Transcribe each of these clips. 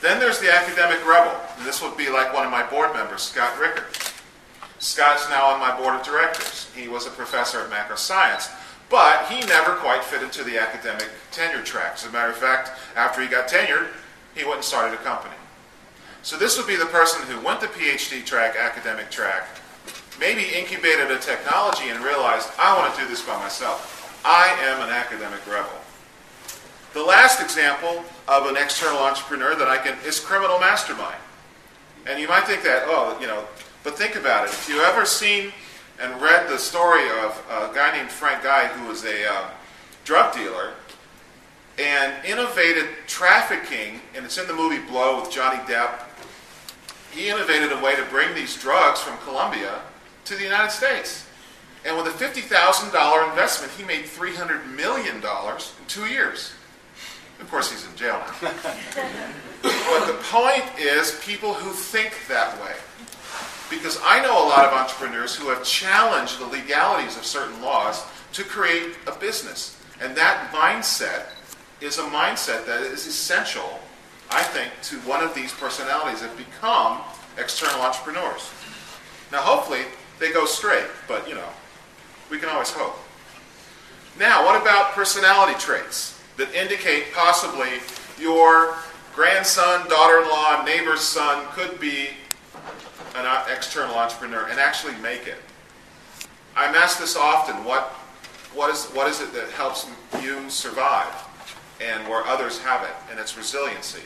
Then there's the academic rebel. And this would be like one of my board members, Scott Rickard. Scott's now on my board of directors. He was a professor at macro science, but he never quite fit into the academic tenure track. As a matter of fact, after he got tenured, he went and started a company. So this would be the person who went the PhD track, academic track, maybe incubated a technology and realized, I want to do this by myself. I am an academic rebel. The last example of an external entrepreneur that I can is criminal mastermind. And you might think that, but think about it. If you've ever seen and read the story of a guy named Frank Guy who was a drug dealer and innovated trafficking, and it's in the movie Blow with Johnny Depp. He innovated a way to bring these drugs from Colombia to the United States. And with a $50,000 investment, he made $300 million in 2 years. Of course, he's in jail now. But the point is people who think that way. Because I know a lot of entrepreneurs who have challenged the legalities of certain laws to create a business. And that mindset is a mindset that is essential, I think, to one of these personalities that become external entrepreneurs. Now, hopefully, they go straight, but, we can always hope. Now, what about personality traits that indicate possibly your grandson, daughter-in-law, neighbor's son could be an external entrepreneur and actually make it? I'm asked this often, what is it that helps you survive and where others have it? And it's resiliency.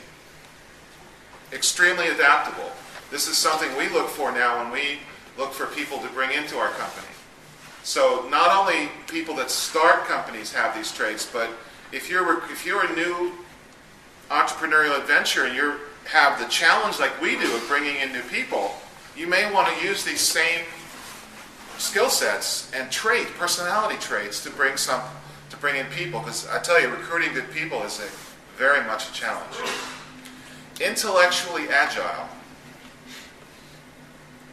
Extremely adaptable. This is something we look for now when we look for people to bring into our company. So not only people that start companies have these traits, but if you're a new entrepreneurial adventure and you have the challenge like we do of bringing in new people, you may want to use these same skill sets and personality traits to bring in people. Because I tell you, recruiting good people is very much a challenge. Intellectually agile.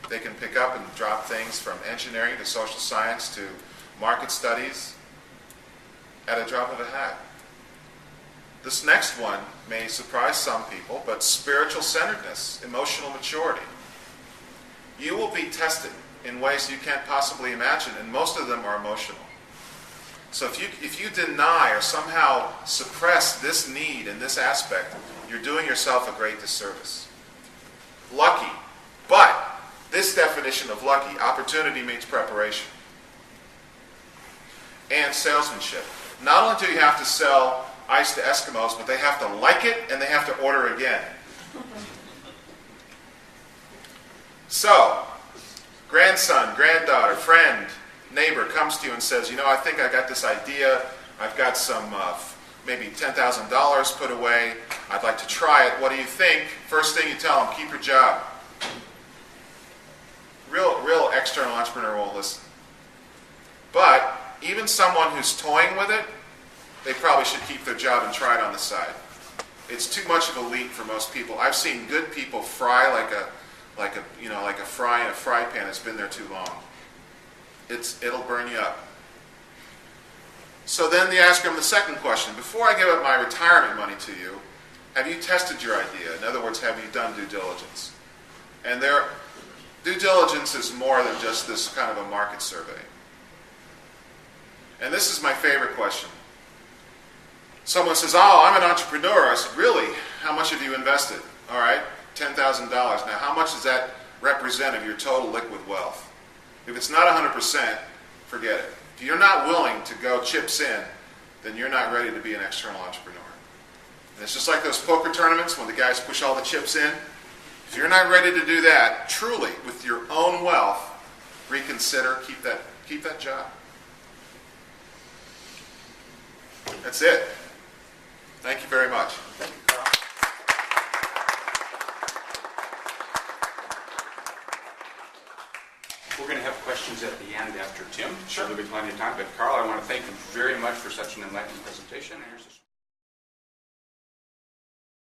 They can pick up and drop things from engineering to social science to market studies at a drop of a hat. This next one may surprise some people, but spiritual centeredness, emotional maturity. You will be tested in ways you can't possibly imagine, and most of them are emotional. So if you deny or somehow suppress this need and this aspect, you're doing yourself a great disservice. Lucky, but this definition of lucky, opportunity means preparation. And salesmanship. Not only do you have to sell ice to Eskimos, but they have to like it and they have to order again. So, grandson, granddaughter, friend, neighbor comes to you and says, I think I got this idea. I've got some maybe $10,000 put away. I'd like to try it. What do you think? First thing you tell them, keep your job. Real external entrepreneur won't listen. But even someone who's toying with it, they probably should keep their job and try it on the side. It's too much of a leap for most people. I've seen good people fry like a fry in a fry pan that's been there too long. It'll burn you up. So then they ask them the second question. Before I give up my retirement money to you, have you tested your idea? In other words, have you done due diligence? And due diligence is more than just this kind of a market survey. And this is my favorite question. Someone says, I'm an entrepreneur. I said, really? How much have you invested? All right, $10,000. Now, how much does that represent of your total liquid wealth? If it's not 100%, forget it. If you're not willing to go chips in, then you're not ready to be an external entrepreneur. And it's just like those poker tournaments when the guys push all the chips in. If you're not ready to do that, truly, with your own wealth, reconsider, keep that job. That's it. Thank you very much. Thank you, Karl. We're going to have questions at the end after Tim. Sure. There'll be plenty of time. But Karl, I want to thank you very much for such an enlightening presentation.